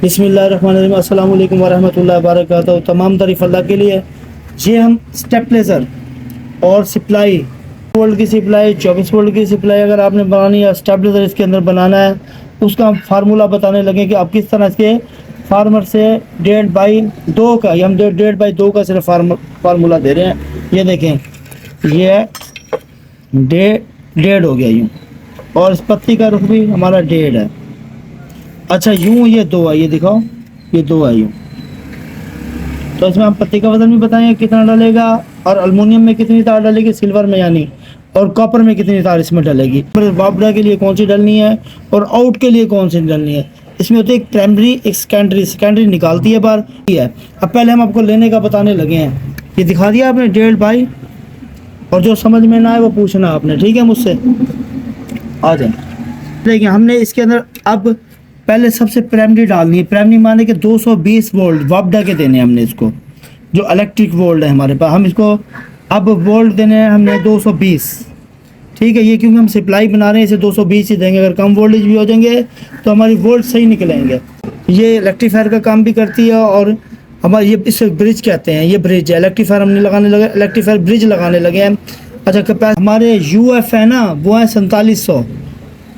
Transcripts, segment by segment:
बिस्मिल्लाहिर्रहमानिर्रहीम, अस्सलाम वालेकुम वरहमतुल्लाहि वबरकातुहू। तमाम तारीफ़ अल्लाह के लिए। ये हम स्टेबलाइज़र और सप्लाई, वोल्ट की सप्लाई, 24 वोल्ट की सप्लाई अगर आपने बनानी है, स्टेबलाइज़र इसके अंदर बनाना है, उसका हम फार्मूला बताने लगे कि आप किस तरह से फार्मर से 1.5/2 का, ये हम 1.5/2 का सिर्फ फार्मूला दे रहे हैं। ये देखें, ये 1.5 हो गया यूँ, और इस पत्ती का रुख भी हमारा 1.5 है। अच्छा, यूँ ये 2 है, ये दिखाओ, ये 2 है यूँ। तो इसमें हम पत्ती का वजन भी बताएंगे कितना डलेगा, और अल्मुनियम में कितनी तार डलेगी, सिल्वर में यानी, और कॉपर में कितनी तार इसमें डलेगी, फिर वापडा के लिए कौन सी डलनी है और आउट के लिए कौन सी डलनी है। इसमें होती है एक प्राइमरी, एक सेकेंडरी निकालती है बार है। अब पहले हम आपको लेने का बताने लगे हैं। ये दिखा दिया आपने 1.5 भाई, और जो समझ में ना आए वो पूछना आपने, ठीक है, मुझसे आ जाए। देखिए, हमने इसके अंदर अब पहले सबसे प्राइमरी डालनी है। प्राइमरी माने कि 220 वोल्ट वापडा के देने हैं हमने इसको, जो इलेक्ट्रिक वोल्ट है हमारे पास। हम इसको अब वोल्ट देने हैं हमने 220, ठीक है। ये क्योंकि हम सप्लाई बना रहे हैं, इसे 220 ही देंगे। अगर कम वोल्टेज भी हो जाएंगे तो हमारी वोल्ट सही निकलेंगे। ये इलेक्ट्रीफायर का काम भी करती है, और हमारे ये इसे ब्रिज कहते हैं, ये ब्रिज है। इलेक्ट्रीफायर हमने लगाने लगे, इलेक्ट्रीफायर ब्रिज लगाने लगे हैं। अच्छा, कैपेसिटी हमारे UF है ना, वो है 4700,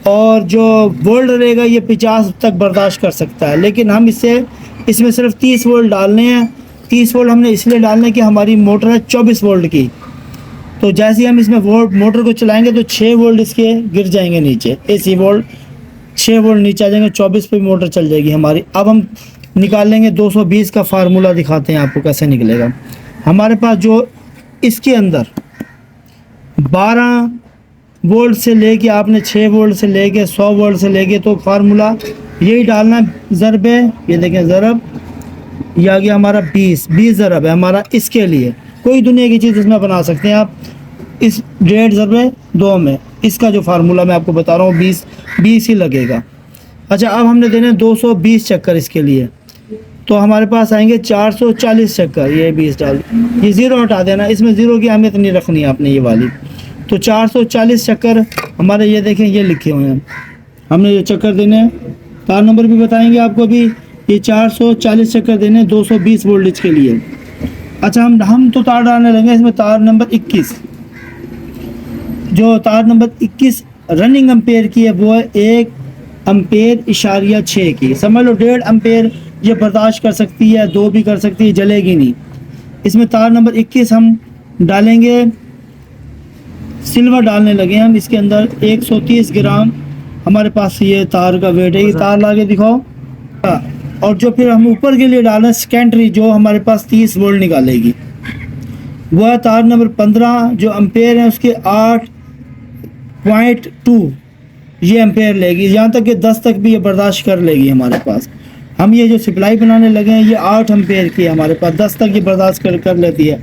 और जो वोल्ट रहेगा ये 50 तक बर्दाश्त कर सकता है। लेकिन हम इसमें सिर्फ 30 वोल्ट डालने हैं। 30 वोल्ट हमने इसलिए डालने कि हमारी मोटर है 24 वोल्ट की। तो जैसे ही हम इसमें मोटर को चलाएंगे तो 6 वोल्ट इसके गिर जाएंगे नीचे, AC वोल्ट 6 वोल्ट नीचे आ जाएंगे, 24 पे मोटर चल जाएगी हमारी। अब हम निकाल लेंगे 220 का फार्मूला, दिखाते हैं आपको कैसे निकलेगा। हमारे पास जो इसके अंदर 12 वोल्ट से लेके आपने 6 वोल्ट से लेके 100 वोल्ट से लेके, तो फार्मूला यही डालना है, ज़रब है। ये देखें, ज़रब, ये आ गया हमारा 20 ज़रब है हमारा। इसके लिए कोई दुनिया की चीज़ इसमें बना सकते हैं आप, इस 1.5 ज़रब 2 में। इसका जो फार्मूला मैं आपको बता रहा हूँ 20 ही लगेगा। अच्छा, अब हमने देने 220 चक्कर इसके लिए, तो हमारे पास आएंगे 440 चक्कर। ये 20 डाल, ये 0 हटा देना, इसमें 0 की अहमियत नहीं रखनी है आपने, ये वाली। तो 440 चक्कर हमारे, ये देखें, ये लिखे हुए हैं, हमने ये चक्कर देने हैं। तार नंबर भी बताएंगे आपको भी। ये 440 चक्कर देने 220 वोल्टेज के लिए। अच्छा, हम तो तार डालने लगे इसमें तार नंबर 21। जो तार नंबर 21 रनिंग एम्पेयर की है, वो है 1 एम्पेयर इशारिया 6 की। समझ लो 1.5 एम्पेयर ये बर्दाश्त कर सकती है, 2 भी कर सकती है, जलेगी नहीं। इसमें तार नंबर 21 हम डालेंगे, सिल्वर डालने लगे हम इसके अंदर। 130 ग्राम हमारे पास ये तार का वेट है। ये तार ला के दिखाओ। और जो फिर हम ऊपर के लिए डालें सेकेंडरी, जो हमारे पास 30 वोल्ट निकालेगी, वो है तार नंबर 15, जो एम्पेयर है उसके 8.2 ये एम्पेयर लेगी। यहाँ तक कि 10 तक भी ये बर्दाश्त कर लेगी हमारे पास। हम ये जो सप्लाई बनाने लगे हैं, ये 8 एम्पेयर की है हमारे पास, 10 तक ये बर्दाश्त कर लेती है।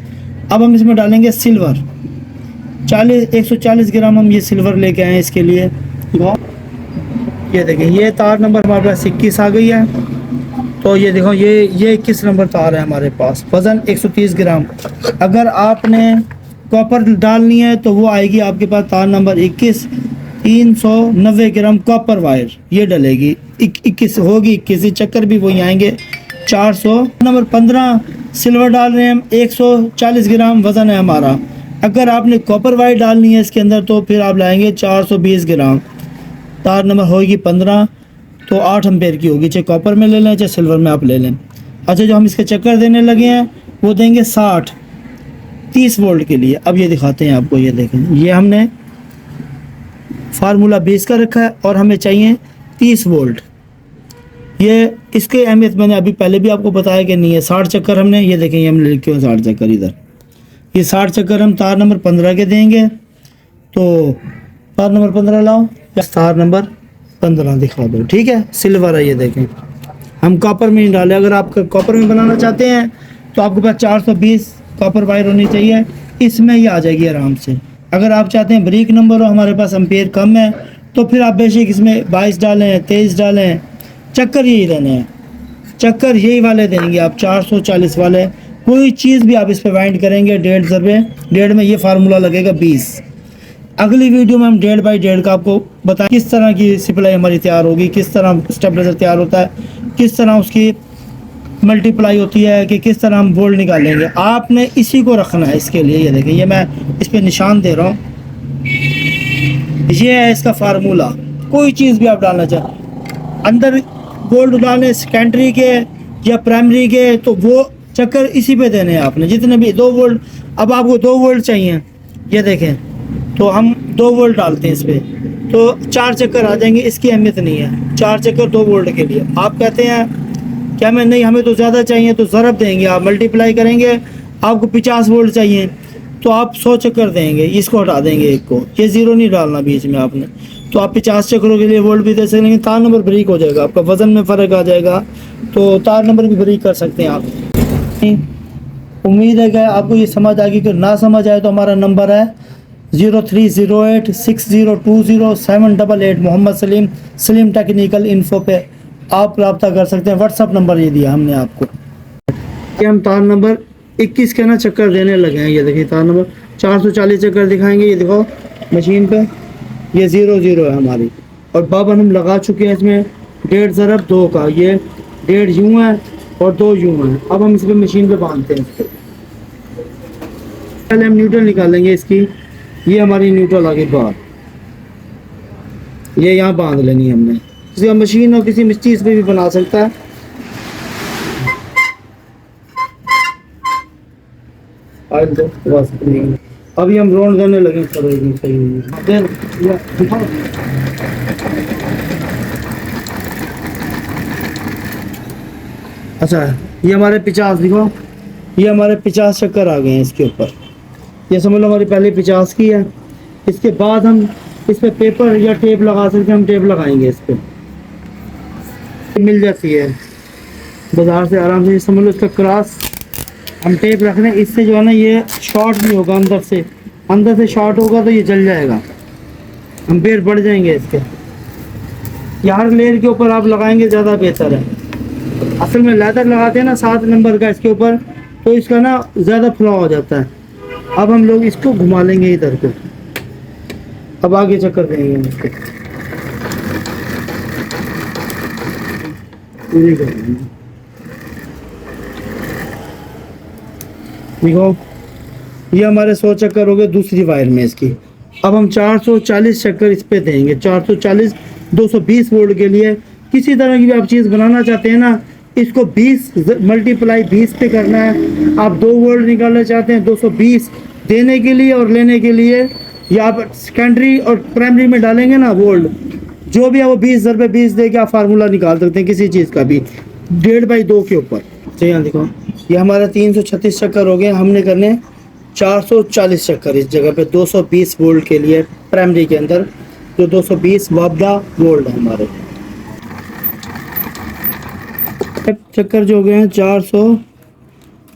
अब हम इसमें डालेंगे सिल्वर, 140 ग्राम हम ये सिल्वर लेके आए इसके लिए। ये देखें, ये तार नंबर हमारे पास 21 आ गई है। तो ये देखो, ये 21 नंबर तार है हमारे पास, वज़न 130 ग्राम। अगर आपने कॉपर डालनी है तो वो आएगी आपके पास तार नंबर 21, 390 ग्राम कॉपर वायर ये डलेगी। 21 होगी, 21 चक्कर भी वही आएंगे, 400। नंबर 15 सिल्वर डाल रहे हैं हम, 140 ग्राम वज़न है हमारा। अगर आपने कॉपर वायर डालनी है इसके अंदर तो फिर आप लाएंगे 420 ग्राम। तार नंबर होगी 15, तो 8 एम्पेयर की होगी, चाहे कॉपर में ले लें चाहे सिल्वर में आप ले लें। अच्छा, जो हम इसके चक्कर देने लगे हैं वो देंगे 30 वोल्ट के लिए। अब ये दिखाते हैं आपको, ये देखें, ये हमने फार्मूला 20 का रखा है और हमें चाहिए 30 वोल्ट। ये इसकी अहमियत मैंने अभी पहले भी आपको बताया कि नहीं है। 60 चक्कर हमने, ये देखें, ये हमने लिखे हुए 60 चक्कर इधर। ये 60 चक्कर हम तार नंबर 15 के देंगे। तो तार नंबर 15 लाओ, तार नंबर 15 दिखा दो, ठीक है। सिल्वर है, ये देखें, हम कॉपर में नहीं डाले। अगर आप कॉपर में बनाना चाहते हैं तो आपके पास 420 कॉपर वायर होनी चाहिए, इसमें ही आ जाएगी आराम से। अगर आप चाहते हैं ब्रेक नंबर हो, हमारे पास एम्पेयर कम है, तो फिर आप बेशक इसमें 22 डालें, 23 डालें, चक्कर यही देने हैं, चक्कर यही वाले देंगे आप, 440 वाले। कोई चीज़ भी आप इस पर वाइंड करेंगे 1.5 ज़रबे 1.5 में ये फार्मूला लगेगा 20। अगली वीडियो में हम 1.5 बाई 1.5 का आपको बताएं किस तरह की सप्लाई हमारी तैयार होगी, किस तरह स्टेबलाइजर तैयार होता है। किस तरह उसकी मल्टीप्लाई होती है कि किस तरह हम वोल्ट निकालेंगे। आपने इसी को रखना है इसके लिए। ये देखें, ये मैं इस पे निशान दे रहा हूँ, ये है इसका फार्मूला। कोई चीज़ भी आप डालना चाहें, अंदर वोल्ट डालें सेकेंडरी के या प्राइमरी के, तो वो चक्कर इसी पे देने हैं आपने, जितने भी 2 वोल्ट। अब आपको 2 वोल्ट चाहिए, ये देखें, तो हम 2 वोल्ट डालते हैं इस पर, तो 4 चक्कर आ जाएंगे। इसकी अहमियत नहीं है, 4 चक्कर 2 वोल्ट के लिए। आप कहते हैं क्या मैं नहीं, हमें तो ज़्यादा चाहिए, तो ज़रब देंगे, आप मल्टीप्लाई करेंगे, आपको 50 वोल्ट चाहिए तो आप 100 चक्कर देंगे, इसको हटा देंगे एक को, ये ज़ीरो नहीं डालना बीच में आपने। तो आप 50 चक्करों के लिए वोल्ट भी दे सकते, लेकिन तार नंबर ब्रेक हो जाएगा, आपका वज़न में फ़र्क आ जाएगा, तो तार नंबर भी ब्रेक कर सकते हैं आप। उम्मीद है कि आपको ये समझ आ गई। कि ना समझ आए तो हमारा नंबर है 03086020 मोहम्मद सलीम, सलीम टेक्निकल इन्फो पे आप रब्ता कर सकते हैं। व्हाट्सअप नंबर ये दिया हमने आपको। कि हम तार नंबर 21 के ना चक्कर देने लगे हैं। ये देखिए तार नंबर 440 चक्कर दिखाएंगे, ये देखो मशीन पे, ये 0 है हमारी। और बाबन हम लगा चुके हैं इसमें 1.5 ज़रब 2 का, ये 1.5 यूँ है और 2 यूँ है। अब हम इस पर मशीन पे बांधते हैं इसको। पहले हम न्यूट्रल निकालेंगे इसकी, ये हमारी न्यूट्रल आगे बाहर, ये यहाँ बांध लेनी है हमने। किसी मशीन और किसी चीज़ पे भी बना सकता है। अभी हम राउंड करने लगे अच्छा, ये हमारे 50 दिखो, ये हमारे 50 चक्कर आ गए हैं इसके ऊपर। ये समझ लो हमारी पहले 50 की है। इसके बाद हम इस पे पेपर या टेप लगा सकते हैं, हम टेप लगाएंगे इस पे, मिल जाती है बाजार से आराम से। समझ लो इसका क्रॉस हम टेप रख रहे हैं, इससे जो है ना ये शॉर्ट नहीं होगा, अंदर से शॉर्ट होगा तो ये जल जाएगा, हम पेड़ बढ़ जाएंगे इसके। यार लेयर के ऊपर आप लगाएंगे ज़्यादा बेहतर है। असल में लेदर लगाते हैं ना 7 नंबर का इसके ऊपर, तो इसका ना ज़्यादा फ्लॉ हो जाता है। अब हम लोग इसको घुमा लेंगे इधर को, अब आगे चक्कर देंगे इसको, देखो ये हमारे 100 चक्कर हो गए दूसरी वायर में इसकी। अब हम 440 चक्कर इस पे देंगे, 440 220 वोल्ट के लिए। किसी तरह की भी आप चीज़ बनाना चाहते हैं ना, इसको 20 मल्टीप्लाई 20 पे करना है। आप 2 वोल्ट निकालना चाहते हैं 220 देने के लिए और लेने के लिए, या आप सेकेंडरी और प्राइमरी में डालेंगे ना वोल्ट, जो भी है वो 20 ज़र पे 20 दे के आप फार्मूला निकाल सकते हैं किसी चीज़ का भी 1.5/2 के ऊपर। तो यहाँ देखो ये हमारा 336 चक्कर हो गए, हमने करने 440 चक्कर इस जगह पे 220 वोल्ट के लिए प्राइमरी के अंदर, जो 220 वाबदा वोल्ट है हमारे। चक्कर जो हो गए हैं 400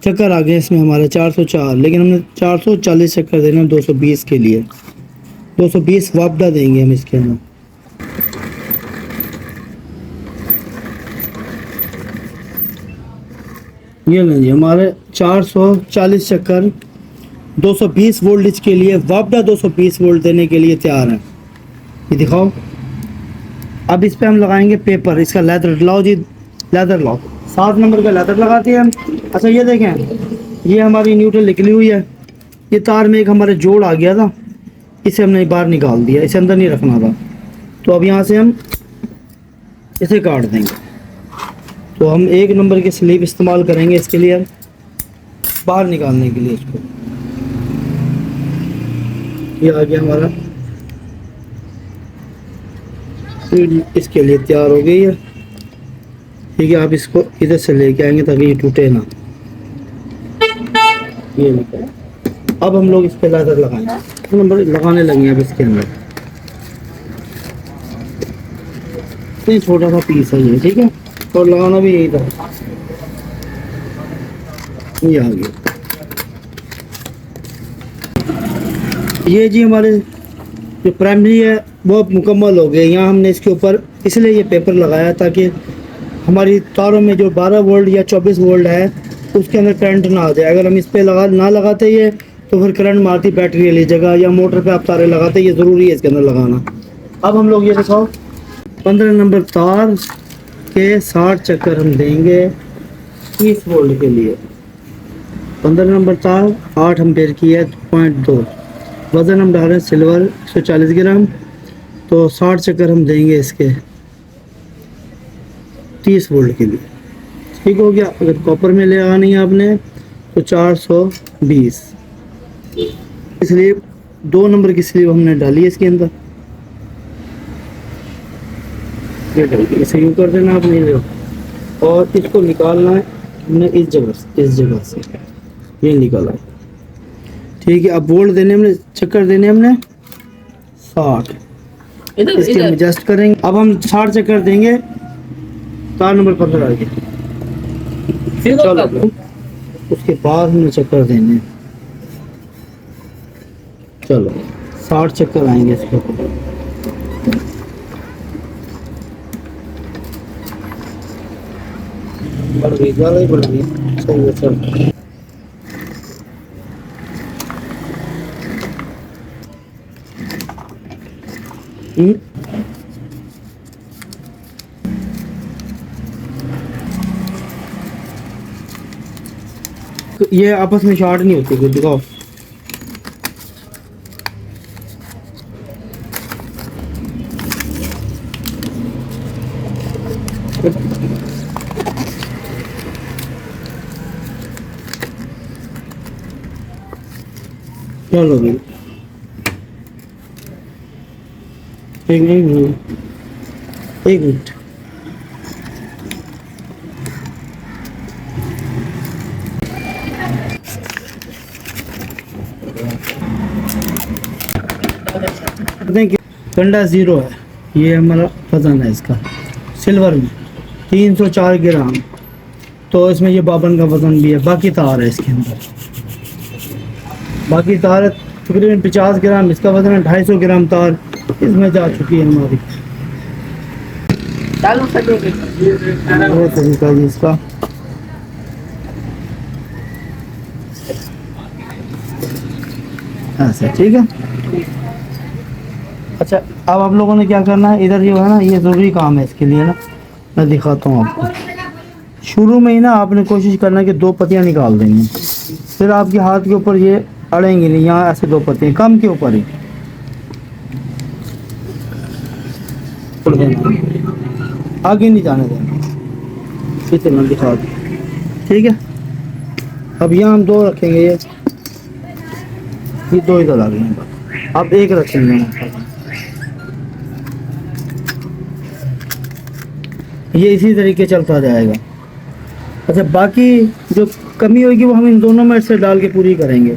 चक्कर आ गए इसमें हमारे 404, लेकिन हमने 440 चक्कर देना 220 के लिए, 220 वापदा देंगे हम इसके अंदर। ये लेंगे हमारे 440 चक्कर 220 वोल्ट के लिए, वापदा 220 वोल्ट देने के लिए तैयार है। ये दिखाओ। अब इस पे हम लगाएंगे पेपर, इसका लेदर लाओ जी, लेदर लाओ, 7 नंबर का लेदर लगाते हैं हम। अच्छा ये देखें, ये हमारी न्यूट्रल निकली हुई है, ये तार में एक हमारे जोड़ आ गया था, इसे हमने बाहर निकाल दिया, इसे अंदर नहीं रखना था। तो अब यहाँ से हम इसे काट देंगे। तो हम 1 नंबर की स्लीव इस्तेमाल करेंगे इसके लिए, हम बाहर निकालने के लिए इसको। ये आ गया हमारा, इसके लिए तैयार हो गई है। ठीक है, आप इसको इधर से लेके आएंगे ताकि ये टूटे ना। ये अब हम लोग इस पे लेदर लगाएंगे, नंबर लगाने लगे अब इसके अंदर। ये छोटा सा पीस है ये, ठीक है, और लगाना भी यही था। ये आ गया। ये जी हमारे जो प्राइमरी है वो मुकम्मल हो गया। यहाँ हमने इसके ऊपर इसलिए ये पेपर लगाया ताकि हमारी तारों में जो 12 वोल्ट या 24 वोल्ट है उसके अंदर करंट ना आ जाए। अगर हम इस पे ना लगाते ये तो फिर करंट मारती बैटरी वाली जगह, या मोटर पे आप तारे लगाते, ये ज़रूरी है इसके अंदर लगाना। अब हम लोग ये दिखाओ 15 नंबर तार इसके 60 चक्कर हम देंगे 30 वोल्ट के लिए। 15 नंबर तार 8 एम्पेयर की है 0.2। वज़न हम डाल रहे हैं सिल्वर 140 ग्राम। तो 60 चक्कर हम देंगे इसके 30 वोल्ट के लिए। ठीक हो गया। अगर कॉपर में ले आनी है आपने तो 420। स्लीव 2 नंबर की स्लीव हमने डाली है इसके अंदर। ये डालिए, इसे यूँ कर देना आपने ये, और इसको निकालना है हमने इस जगह से ये निकाला है। ठीक है। अब वोल्ट देने हमने चक्कर देने हमने 60। इसके हम एडजस्ट करेंगे। अब हम 60 चक्कर देंगे तार नंबर 15 के। चलो उसके बाद हमने चक्कर देने हैं। चलो 60 चक्कर आएंगे इसके ऊपर। बढ़ गई, ज़्यादा ही बढ़ गई। सही है। चल ये आपस में शॉर्ट नहीं होती। कुछ दिखाओ। चलो भाई एक मिनट। कंडा 0 है। ये हमारा वजन है इसका सिल्वर में 304 ग्राम। तो इसमें ये 52 का वजन भी है। बाकी तार है इसके अंदर, बाकी तार है तकरीबन 50 ग्राम। इसका वजन है 250 ग्राम तार इसमें जा चुकी है हमारी। वो तरीका जी इसका। ऐसा ठीक है। अच्छा अब आप लोगों ने क्या करना है, इधर जो है ना ये ज़रूरी काम है इसके लिए ना, मैं दिखाता हूँ आपको। शुरू में ही ना आपने कोशिश करना है कि 2 पत्तियाँ निकाल देंगे, फिर आपके हाथ के ऊपर ये अड़ेंगे नहीं। यहाँ ऐसे 2 पत्तियाँ कम के ऊपर ही आगे नहीं जाने देना। इतना दिखा दो। ठीक है। अब यहाँ हम 2 रखेंगे। ये 2 इधर आ गए। अब 1 रखेंगे। ये इसी तरीके चलता जाएगा। अच्छा बाकी जो कमी होगी वो हम इन दोनों में से डाल के पूरी करेंगे।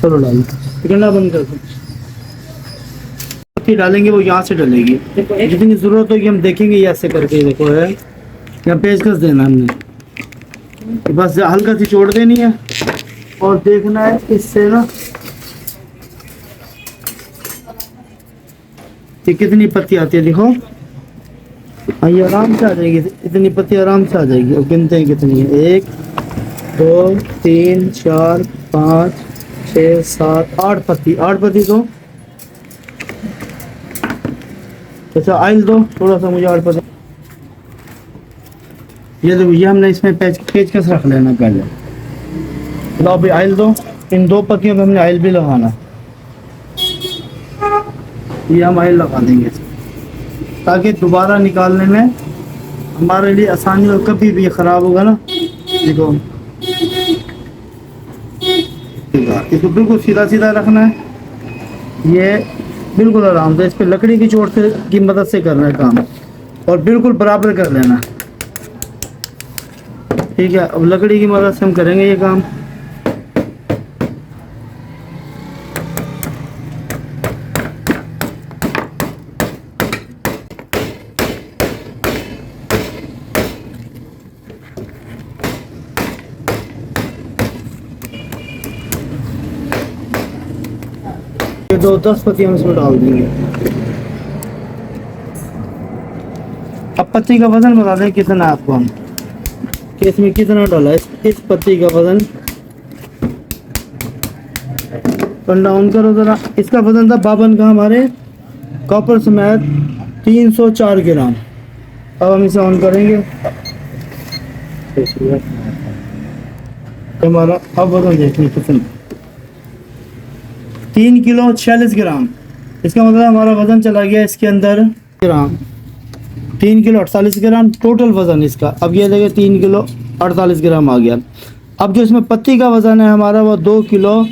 चलो डाल ठंडा बंद कर दो। डालेंगे वो यहाँ से डलेगी। जितनी ज़रूरत होगी हम देखेंगे। ये ऐसे करके देखो है यहाँ पेचकस देना हमने, बस हल्का सी चोट देनी है और देखना है इससे ना ये कितनी पत्ती आती है। देखो ये आराम से आ जाएगी। इतनी पत्ती आराम से आ जाएगी। और गिनते हैं कितनी है। 1 2 3 4 5 6 7 8 पत्ती। 8 पत्ती तो अच्छा आयल दो थोड़ा सा मुझे 8 पत्ती। ये देखो ये हमने इसमें पेचकस रख लेना पहले। तो अभी आयल दो। इन 2 पत्तियों पे हमने आयल भी लगाना। ये हम आयल लगा देंगे ताकि दोबारा निकालने में हमारे लिए आसानी हो। कभी भी ये ख़राब होगा ना, देखो इसको बिल्कुल सीधा सीधा रखना है। ये बिल्कुल आराम से इस पर लकड़ी की चोट से की मदद से करना है काम, और बिल्कुल बराबर कर लेना। ठीक है। अब लकड़ी की मदद से हम करेंगे ये काम। ये 10 पत्ती हम इसमें डाल देंगे। अब पत्ती का वजन बता दें कितना आपको हम कि इसमें कितना डाला है। इस पत्ती का वजन टर्न डाउन करो ज़रा। इसका वजन था 52 का हमारे कॉपर समेत 304 ग्राम। अब हम इसे ऑन करेंगे। हमारा अब वजन देखिए कितना, 3 किलो 46 ग्राम। इसका मतलब हमारा वजन चला गया इसके अंदर ग्राम, 3 किलो 48 ग्राम टोटल वज़न इसका। अब ये देखिए 3 किलो 48 ग्राम आ गया। अब जो इसमें पत्ती का वज़न है हमारा वो 2 किलो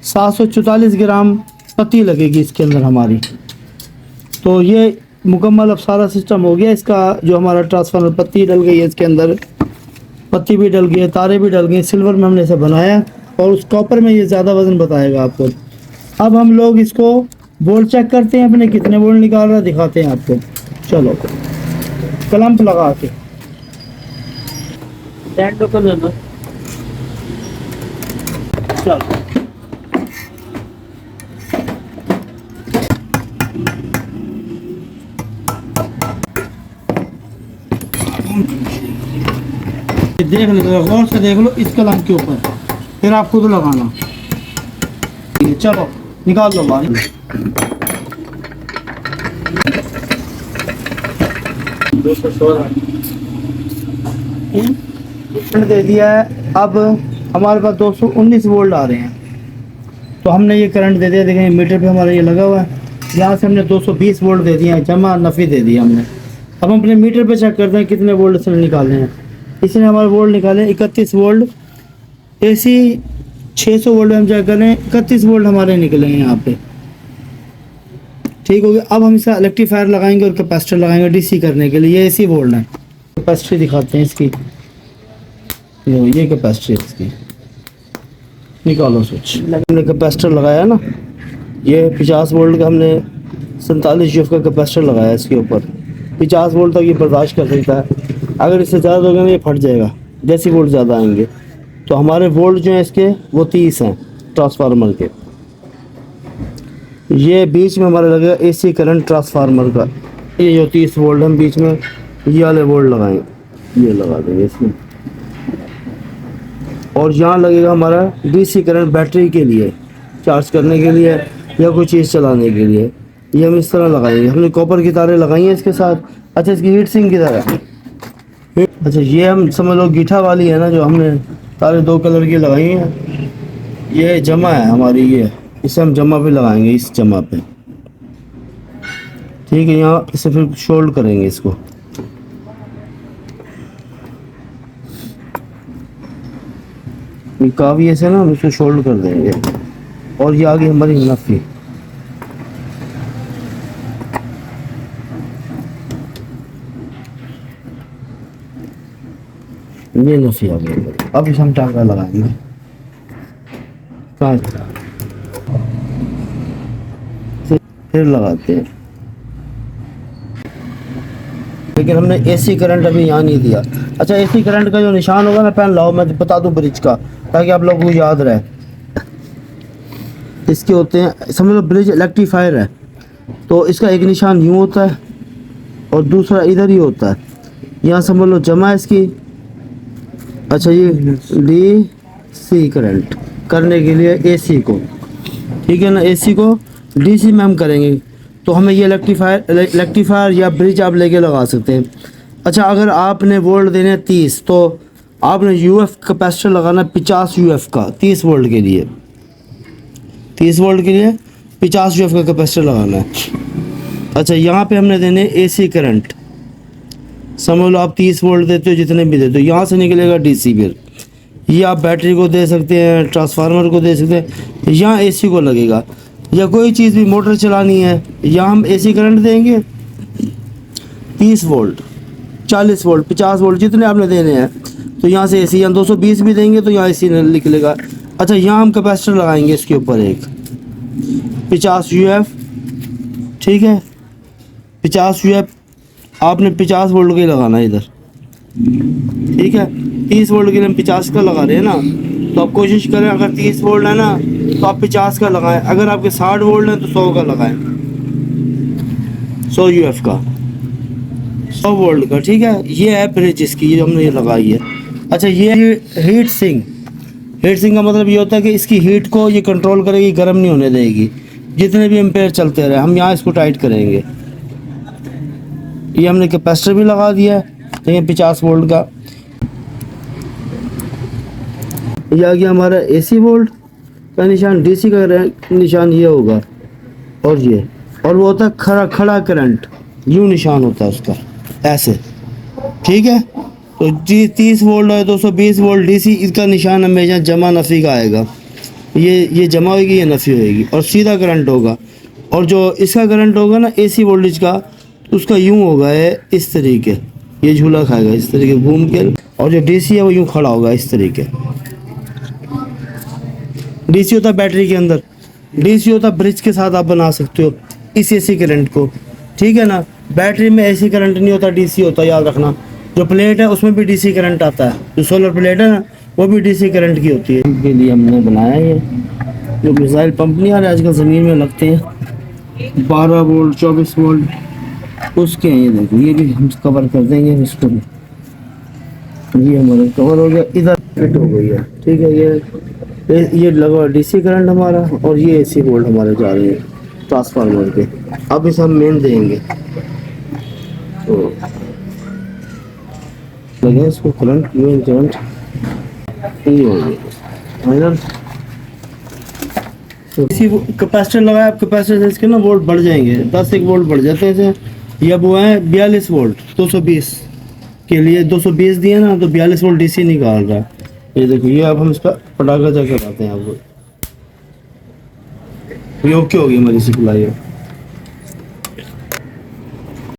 744 ग्राम पत्ती लगेगी इसके अंदर हमारी। तो ये मुकम्मल अब सारा सिस्टम हो गया इसका। जो हमारा ट्रांसफार्मर पत्ती डल गई है इसके अंदर, पत्ती भी डल गई है, तारे भी डल गई, सिल्वर में हमने इसे बनाया और उस कॉपर में ये ज़्यादा वज़न बताएगा आपको। अब हम लोग इसको वोल्ट चेक करते हैं, अपने कितने वोल्ट निकाल रहा है दिखाते हैं आपको। चलो क्लैंप लगा के चलो देख लो, गौर से देख लो इस कलम के ऊपर, फिर आप खुद लगाना। चलो निकाल लो बाहर। दे दिया है। अब हमारे पास 219 वोल्ट आ रहे हैं, तो हमने ये करंट दे दिया। देखें मीटर पे हमारा ये लगा हुआ है, यहाँ से हमने 220 वोल्ट दे दिया है, जमा नफ़ी दे दिया हमने। अब हम अपने मीटर पे चेक करते हैं कितने वोल्ट इसने निकाले हैं। इसने हमारे वोल्ट निकाले 31 वोल्ट। AC 600 वोल्ट में हम चेक करें, 31 वोल्ट हमारे निकले हैं यहाँ पे। ठीक हो गया। अब हम इसका इलेक्ट्रीफायर लगाएंगे और कैपेसिटर लगाएंगे DC करने के लिए। ये AC वोल्ट है। कैपेसिटर दिखाते हैं इसकी, ये कैपेसिटर है इसकी, निकालो स्विच। हमने कैपेसिटर लगाया ना, ये 50 वोल्ट का हमने 47 UF का कैपेसिटर लगाया इसके ऊपर। 50 वोल्ट तक ये बर्दाश्त कर सकता है। अगर इससे ज़्यादा होगा ना ये फट जाएगा, जैसे वोल्ट ज़्यादा आएंगे। तो हमारे वोल्ट जो हैं इसके वो 30 हैं ट्रांसफार्मर के। ये बीच में हमारा लगेगा AC करंट ट्रांसफार्मर का। ये जो 30 वोल्ट हम बीच में ये वाले वोल्ट लगाएंगे, ये लगा देंगे इसमें। और यहाँ लगेगा हमारा DC करंट बैटरी के लिए, चार्ज करने के लिए या कोई चीज़ चलाने के लिए। ये हम इस तरह लगाएंगे। हमने कॉपर की तारें लगाई हैं इसके साथ। अच्छा इसकी हीट सिंक की तरह, अच्छा ये हम समझ लो गीठा वाली है ना, जो हमने तारे 2 कलर की लगाई हैं। ये जमा है हमारी, ये इसे हम जमा पे लगाएंगे, इस जमा पे। ठीक है, यहाँ इसे फिर शोल्ड करेंगे इसको। काफ़ी ऐसे ना हम इसको शोल्ड कर देंगे। और ये आगे हमारी नफ़ी, ये नफ़ी आ गई। अब इसे हम टांका लगाएंगे। फिर लगाते हैं, लेकिन हमने AC करंट अभी यहाँ नहीं दिया। अच्छा AC करंट का जो निशान होगा ना, पेन लाओ मैं बता दूं ब्रिज का, ताकि आप लोगों को याद रहे। इसके होते हैं, समझ लो ब्रिज इलेक्ट्रीफायर है, तो इसका एक निशान यूँ होता है और दूसरा इधर ही होता है। यहाँ समझ लो जमा है इसकी। अच्छा ये DC करंट करने के लिए AC को, ठीक है ना, AC को DC में हम करेंगे। तो हमें ये इलेक्ट्रीफायर या ब्रिज आप लेके लगा सकते हैं। अच्छा अगर आपने वोल्ट देने 30, तो आपने UF कैपेसिटर लगाना 50 UF का, 30 वोल्ट के लिए, 30 वोल्ट के लिए 50 UF का कैपेसिटर लगाना है। अच्छा यहाँ पे हमने देने AC करंट, समझ लो आप 30 वोल्ट देते हो, जितने भी देते हो, यहाँ से निकलेगा DC। फिर ये आप बैटरी को दे सकते हैं, ट्रांसफार्मर को दे सकते हैं, यहाँ AC को लगेगा। या कोई चीज़ भी मोटर चलानी है, यहाँ हम AC करंट देंगे 30 वोल्ट, 40 वोल्ट, 50 वोल्ट, जितने आपने देने हैं। तो यहाँ से AC, यहाँ 220 भी देंगे तो यहाँ AC निकलेगा। अच्छा यहाँ हम कैपेसिटर लगाएंगे इसके ऊपर एक 50 UF, ठीक है, 50 UF आपने 50 वोल्ट का ही लगाना है इधर, ठीक है। 30 वोल्ट के लिए हम 50 का लगा रहे हैं ना, तो आप कोशिश करें अगर 30 वोल्ट है ना तो आप 50 का लगाएं। अगर आपके 60 वोल्ट है तो 100 का लगाएं, 100 UF का, 100 वोल्ट का, ठीक है। ये है ब्रिज इसकी, ये हमने ये लगाई है। अच्छा ये हीट सिंक, हीट सिंक का मतलब ये होता है कि इसकी हीट को ये कंट्रोल करेगी, गर्म नहीं होने देगी। जितने भी एम्पेयर चलते रहे, हम यहाँ इसको टाइट करेंगे। ये हमने कैपेसिटर भी लगा दिया है, देखिए 50 वोल्ट का। ये आ गया हमारा AC वोल्ट का निशान, DC का निशान ये होगा, और वो होता है खड़ा खड़ा करंट, यूँ निशान होता है उसका, ऐसे। ठीक है, तो जी 30 वोल्ट है, 220 वोल्ट DC, इसका निशान हमेशा जमा नफ़ी का आएगा। ये जमा होगी, ये नफ़ी होगी, और सीधा करंट होगा। और जो इसका करंट होगा ना AC वोल्टेज का, उसका यूँ होगा इस तरीके, ये झूला खाएगा इस तरीके घूम के, और जो DC है वो यूँ खड़ा होगा इस तरीके। DC होता है बैटरी के अंदर, DC होता है ब्रिज के साथ आप बना सकते हो इस AC करंट को। ठीक है ना, बैटरी में AC करंट नहीं होता, DC होता, याद रखना। जो प्लेट है उसमें भी DC करंट आता है, जो सोलर प्लेट है ना वो भी DC करंट की होती है। इनके लिए हमने बनाया ये जो मिसाइल पंप नहीं आ रहे आजकल ज़मीन में लगते हैं, 12 वोल्ट 24 वोल्ट उसके हैं। ये देखो, ये भी हम कवर कर देंगे इसको भी। ये हमारा कवर हो गया, इधर फिट हो गई है। ठीक है, ये लगा DC करंट हमारा, और ये AC वोल्ट हमारे जा रहे हैं ट्रांसफार्मर के। अब इसे हम मेन देंगे, तो लगे इसको करंट, मेन करंट ये हो गया फाइनल। तो इसी कैपेसिटर लगाया, आप कैपेसिटर से इसके ना वोल्ट बढ़ जाएंगे, 10 एक वोल्ट बढ़ जाते हैं। जैसे ये अब वो है 42 वोल्ट 220 के लिए 220 दिए ना, तो 42 वोल्ट DC निकाल रहा है। ये देखो, ये अब हम इसका पटाखा चेक कराते हैं आपको। ये ओके हो गई हमारी सप्लाई।